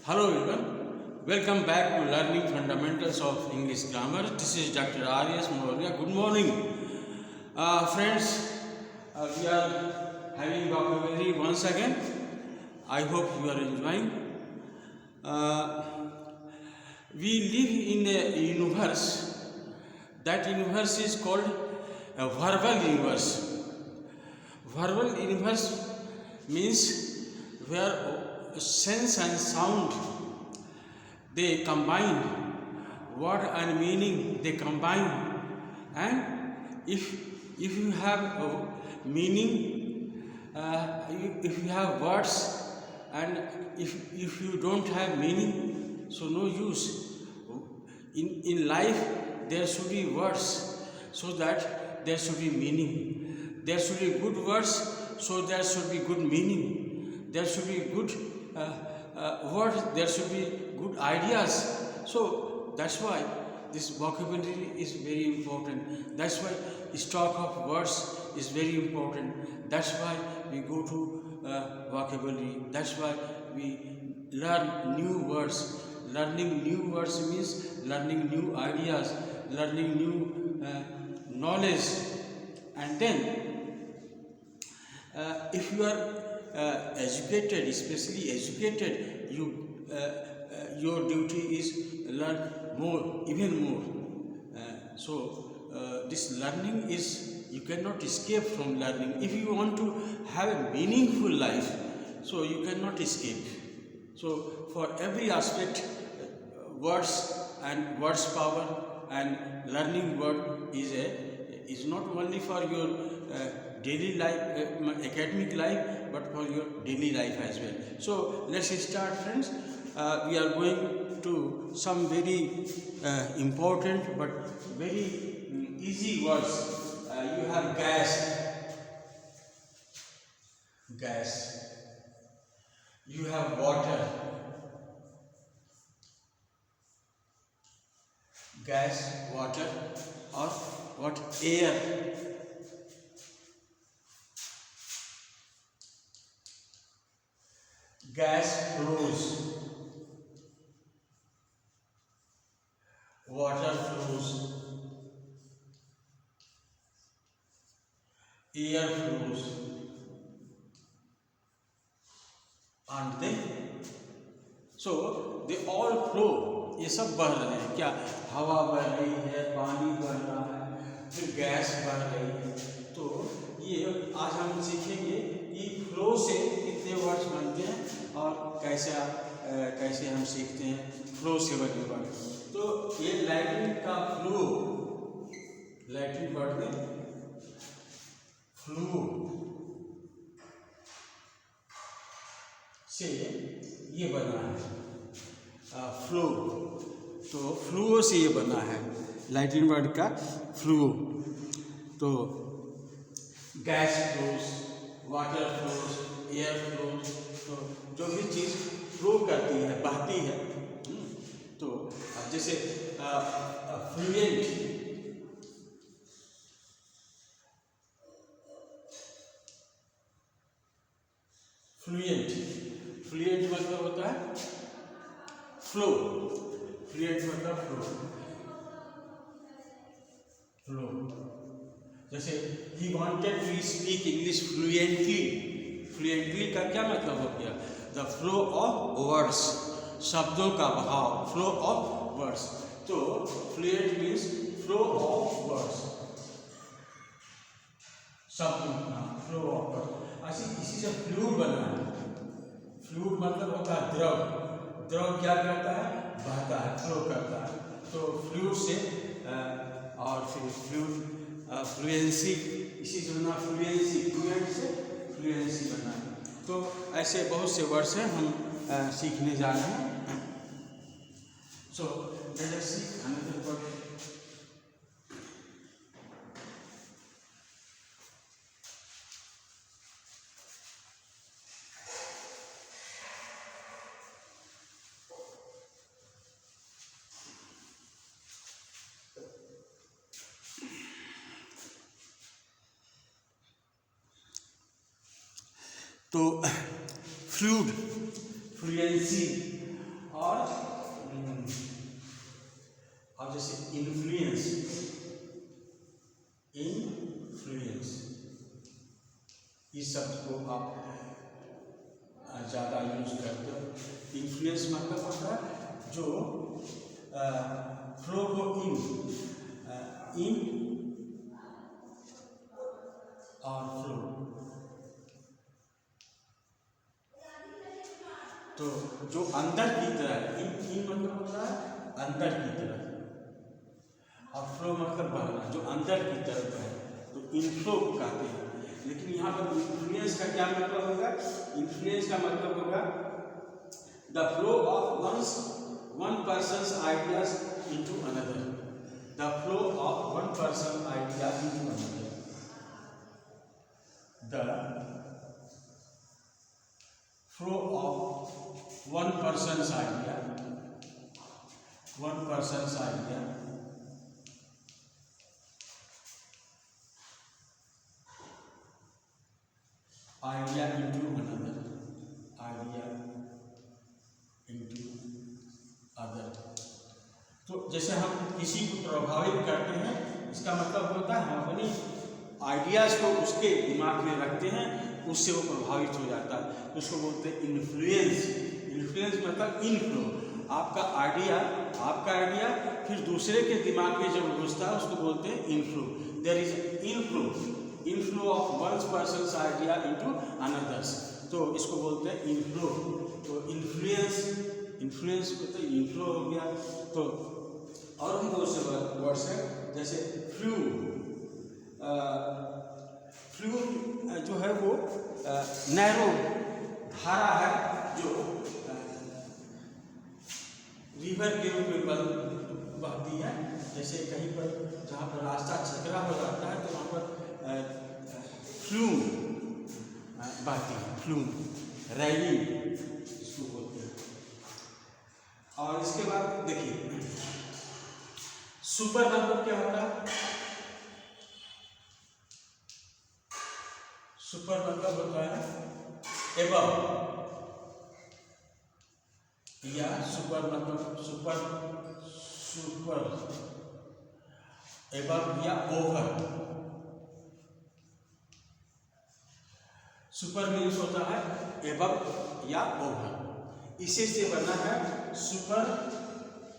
Hello everyone, welcome back to Learning Fundamentals of English Grammar. This is Dr. R.S. Moria. Good morning, friends. We are having vocabulary once again. I hope you are enjoying. Uh, we live in a universe. That universe is called a verbal universe. Verbal universe means where sense and sound they combine, word and meaning they combine, and if you have a meaning, if you have words, and if you don't have meaning, so no use. In life there should be words so that there should be meaning. There should be good words so there should be good meaning. There should be good words, there should be good ideas. So that's why this vocabulary is very important. That's why stock of words is very important. That's why we go to vocabulary. That's why we learn new words. Learning new words means learning new ideas, learning new knowledge, and then if you are educated, especially educated, your duty is learn more, even more. This learning is, you cannot escape from learning. If you want to have a meaningful life, so you cannot escape. So for every aspect, words and words power and learning word is not only for your daily life, academic life, but for your daily life as well. So let's start, friends. We are going to some very important but very easy words. You have gas. You have water, gas, water, or what? Air. Gas flows, water flows, air flows, aren't they? So they all flow. ये सब बह रहे हैं. क्या? हवा बह रही है, पानी बह रहा है, फिर गैस बह रही है. तो ये आज हम सीखेंगे कि फ्लो से कितने वर्ड्स बनते हैं और कैसे हम सीखते हैं फ्लो से बने वर्ड. तो ये लैटिन का फ्लो, लैटिन वर्ड में फ्लो से ये बना है फ्लो. तो फ्लूओ से ये बना है लैटिन वर्ड का फ्लूओ. तो gas flows, water flows, air flows. तो जो भी चीज़ फ्लो करती है, बहती है, तो जैसे फ्लुएंट, फ्लुएंट मतलब होता है फ्लो. फ्लुएंट मतलब फ्लो. जैसे he wanted to speak English fluently. Fluently का क्या मतलब हो गया? द फ्लो ऑफ वर्ड्स, शब्दों का बहाव, फ्लो ऑफ वर्ड्स. तो fluent means flow of words, शब्दों का फ्लो ऑफ वर्ड्स. इसी से फ्लूइड बना है. फ्लूइड मतलब होता है द्रव. द्रव क्या करता है? बहता है, फ्लो करता है. तो फ्लूइड से और फिर फ्लुएंसी, इसी से बना फ्लुएंसी. फ्लुएंट से फ्लुएंसी बना है. तो ऐसे बहुत से वर्ड्स हैं हम सीखने जा रहे हैं. So let us see another word. तो फ्लूइड, फ्लुएंसी और अब जैसे इन्फ्लुएंस, इन्फ्लुएंस इस शब्द को आप ज़्यादा यूज करते हो। इन्फ्लुएंस मतलब होता है जो फ्लो को इन और फ्लो, तो जो अंदर की तरफ, इन मतलब होता है अंदर की तरफ, और फ्लो मतलब बहना, जो अंदर की तरफ है, तो इनफ्लो कहते हैं। लेकिन यहाँ पर इन्फ्लुएंस का क्या मतलब होगा? इन्फ्लुएंस का मतलब होगा the flow of one persons ideas into another, the flow of one person idea into another, the flow of one person's idea into another, idea into other। तो जैसे हम किसी को प्रभावित करते हैं, इसका मतलब होता है हम अपनी आइडियाज को उसके दिमाग में रखते हैं, उससे वो प्रभावित हो जाता है, उसको बोलते हैं इन्फ्लुएंस। इन्फ्लुएंस मतलब इनफ्लो, आपका आइडिया फिर दूसरे के दिमाग में जब घुसता है उसको बोलते हैं inflow. There is inflow of one person's idea into another's, तो इसको बोलते हैं इनफ्लो। तो इन्फ्लुएंस होता है इनफ्लो हो गया। तो और भी बहुत से वर्ड्स हैं, जैसे फ्लू जो है वो नैरो धारा है जो रिवर के रूप में बहती है। जैसे कहीं पर जहाँ पर रास्ता चकरा हो जाता है तो वहाँ पर फ्लूम बहती है, फ्लूम रैली इसको बोलते हैं। और इसके बाद देखिए सुपर मतलब क्या होता है? सुपर मतलब होता है एबव, या सुपर मतलब सुपर एबव या ओवर। सुपर मीन्स होता है एबव या ओवर, इसी से बना है सुपरफ्लुइटी,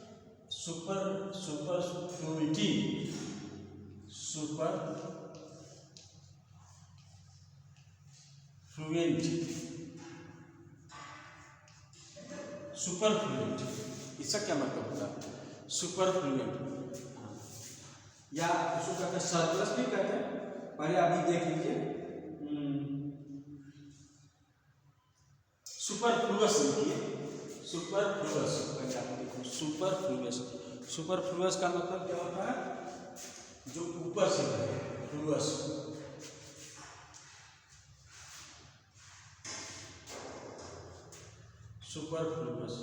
सुपरफ्लुएंट, इसका क्या मतलब होता है? सुपरफ्लुएंट, या उसको कहते हैं सरप्लस भी कहते हैं। पहले अभी देख लीजिए, सुपरफ्लुअस लिखिए, सुपरफ्लुअस, पहले आप देखो सुपरफ्लुअस का मतलब क्या होता है? जो ऊपर से बहे, फ्लुअस। सुपरफ्लुअस,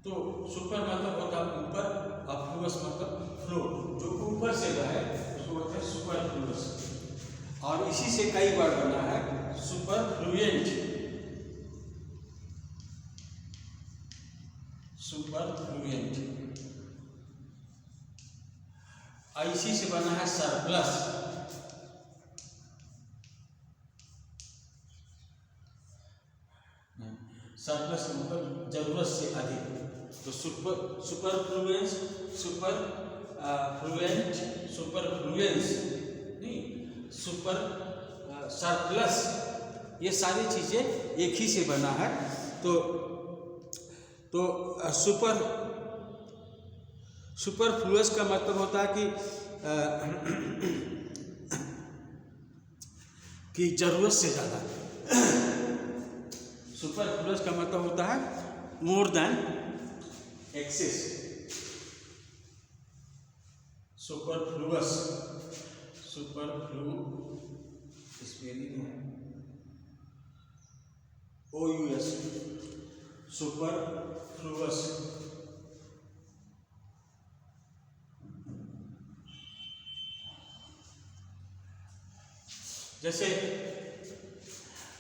तो सुपर मतलब होता है ऊपर, और फ्लुअस मतलब फ्लो, जो ऊपर से बहे उसको बोलते हैं सुपरफ्लुअस। और इसी से कई बार बना है सुपरफ्लुएंट, इसी से बना है सरप्लस। सरप्लस मतलब जरूरत से अधिक। तो सुपरफ्लुएंस नहीं, सरप्लस, ये सारी चीजें एक ही से बना है। तो सुपरफ्लुअस का मतलब होता है कि जरूरत से ज़्यादा। सुपरफ्लुअस का मतलब होता है more than excess. Superfluous spelling है OUS, सुपरफ्लुअस। जैसे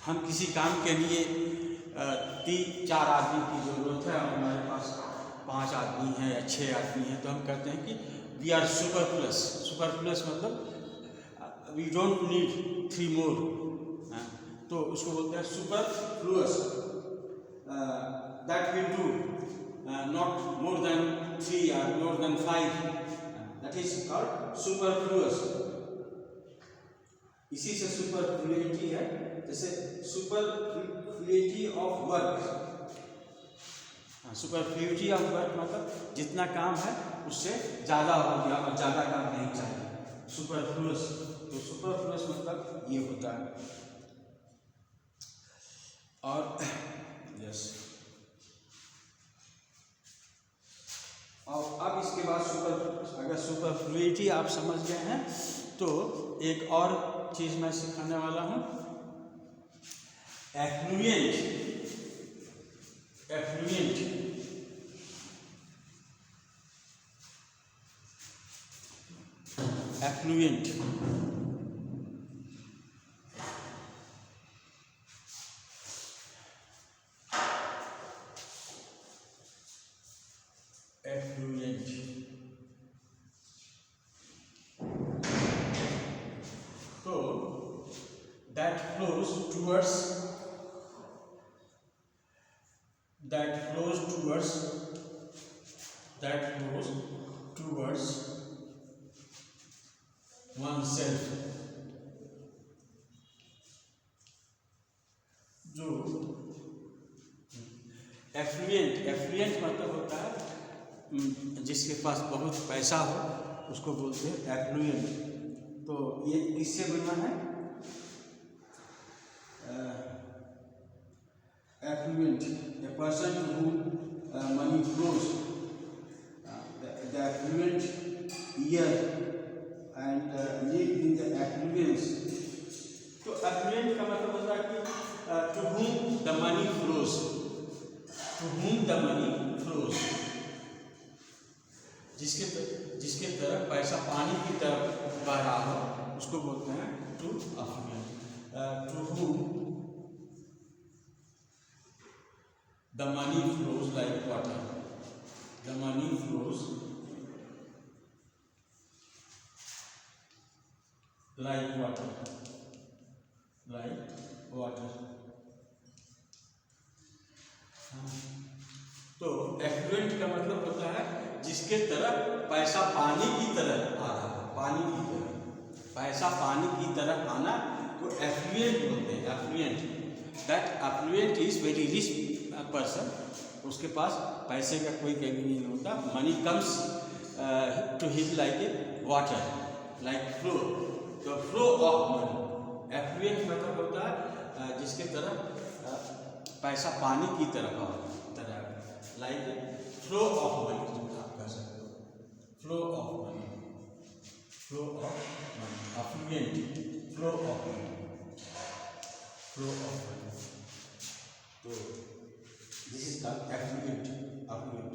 हम किसी काम के लिए तीन चार आदमी की ज़रूरत है, हमारे पास 5 आदमी हैं या 6 आदमी हैं, तो हम कहते हैं कि we are super plus. Super plus मतलब वी डोंट नीड 3 मोर, तो उसको बोलते हैं superfluous. That will do not more than 3 or more than 5, that is called superfluous। इसी से सुपरफ्लुइटी है, जैसे superfluity of work. Superfluity of work मतलब जितना काम है उससे ज़्यादा हो गया और ज़्यादा काम नहीं चाहिए, सुपरफ्लुअस। तो सुपरफ्लुअस मतलब ये होता है। और यस, और अब इसके बाद अगर सुपरफ्लुइटी आप समझ गए हैं तो एक और चीज़ मैं सिखाने वाला हूँ, एफ्लुएंट। एफ्लुएंट एफ्लुएंट एफ्लुएंट तो that flows towards oneself। जो एफ्लुएंट मतलब होता है जिसके पास बहुत पैसा हो, उसको बोलते हैं एफ्लुएंट। तो ये किससे बना है? Affluent, a person to whom money flows, the affluent year and live in the affluence। तो affluent का मतलब होता है कि to whom the money flows, to whom the money flows, जिसके तरफ पैसा पानी की तरफ बह रहा हो, उसको बोलते हैं to affluent। to whom the money flows like water, the money flows like water, like water। तो एफ्लुएंट का मतलब होता है जिसके तरफ पैसा पानी की तरह आ रहा है, पानी की तरह, पैसा पानी की तरह आना को एफ्लुएंट बोलते हैं। Affluent, that affluent is very rich person, उसके पास पैसे का कोई कमी नहीं होता। Money comes to him like a water, like flow, तो फ्लो ऑफ मनी। एफ्लुएंट मतलब होता है जिसके तरफ पैसा पानी की तरह लाइक फ्लो ऑफ मनी, आप कह सकते हो flow of money, flow of money, effluent, flow of money, flow of money. तो this is called effluent, effluent.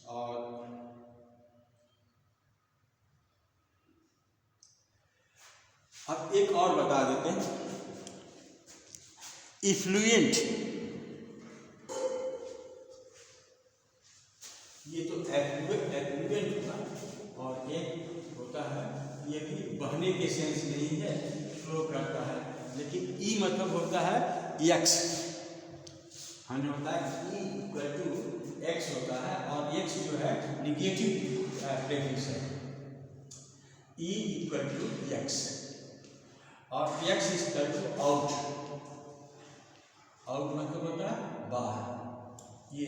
और अब एक और बता देते हैं, इफ्लुएंट। ये तो एफ्लुएंट होता, और एक होता है, ये भी बहने के सेंस नहीं है, फ्लो करता है, लेकिन ई मतलब होता है एक्स। हमें होता है ई इक्वल टू एक्स होता है, और एक्स जो है निगेटिव प्रेफिक्स है, ई इक्वल टू एक्स, और X is equal to out. Out मतलब होता है बाहर, ये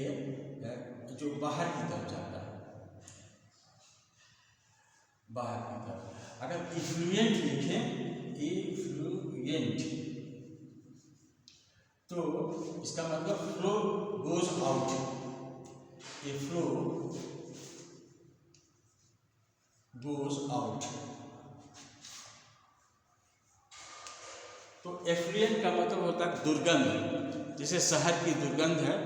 जो बाहर की तरफ जाता है, बाहर की तरफ। अगर इफ्लुएंट लिखें, इफ्लुएंट, तो इसका मतलब फ्लो गोज आउट, ए फ्लो गोज आउट। तो एफ्लुएंट का मतलब होता है दुर्गंध, जैसे शहर की दुर्गंध है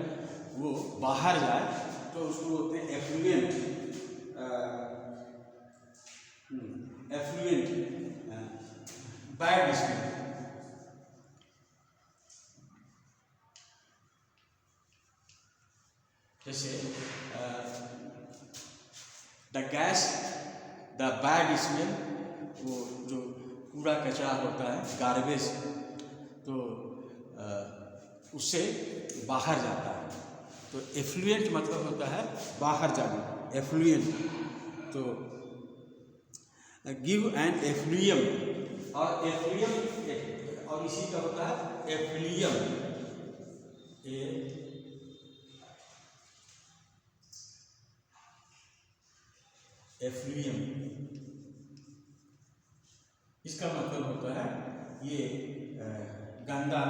वो बाहर जाए तो उसको बोलते हैं एफ्लुएंट। एफ्लुएंट बैड स्मेल, जैसे the gas, the bad smell, वो जो कूड़ा कचरा होता है, गार्बेज, तो उससे बाहर जाता है। तो एफ्लुएंट मतलब होता है बाहर जाना, एफ्लुएंट। तो गिव एन एफ्लुएम, और एफ्लुएम और इसी का होता है एफ्लुएम, एफ्लुएम। इसका मतलब होता है ये गंदा,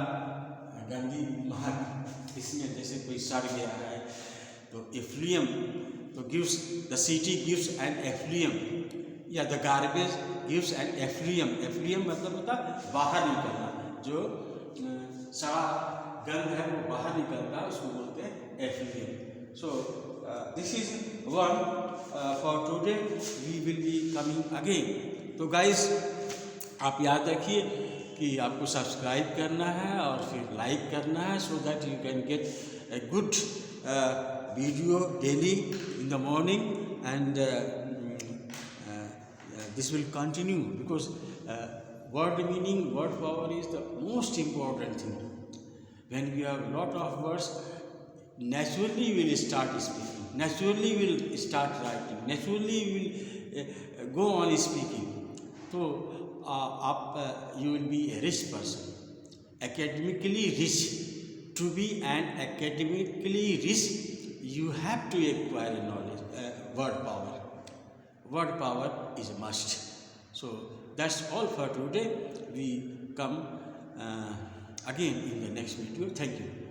गंदी महक, इसमें जैसे कोई सड़ गया है तो एफ्लुएम, तो gives, the city gives an effluent, या the garbage gives an effluent. Effluent मतलब होता है बाहर निकलना, जो सड़ा गंध है वो बाहर निकलता है, उसको बोलते हैं effluent. So this is one for today, we will be coming again. तो गाइस, आप याद रखिए कि आपको सब्सक्राइब करना है और फिर लाइक करना है, so that you can get a good video daily in the morning, and this will continue, because word meaning, word power is the most important thing. When we have lot of words, naturally we will start speaking, naturally we will start writing, naturally we will go on speaking. So you will be a rich person, academically rich. To be an academically rich, you have to acquire knowledge, word power. Word power is a must. So that's all for today. We come again in the next video. Thank you.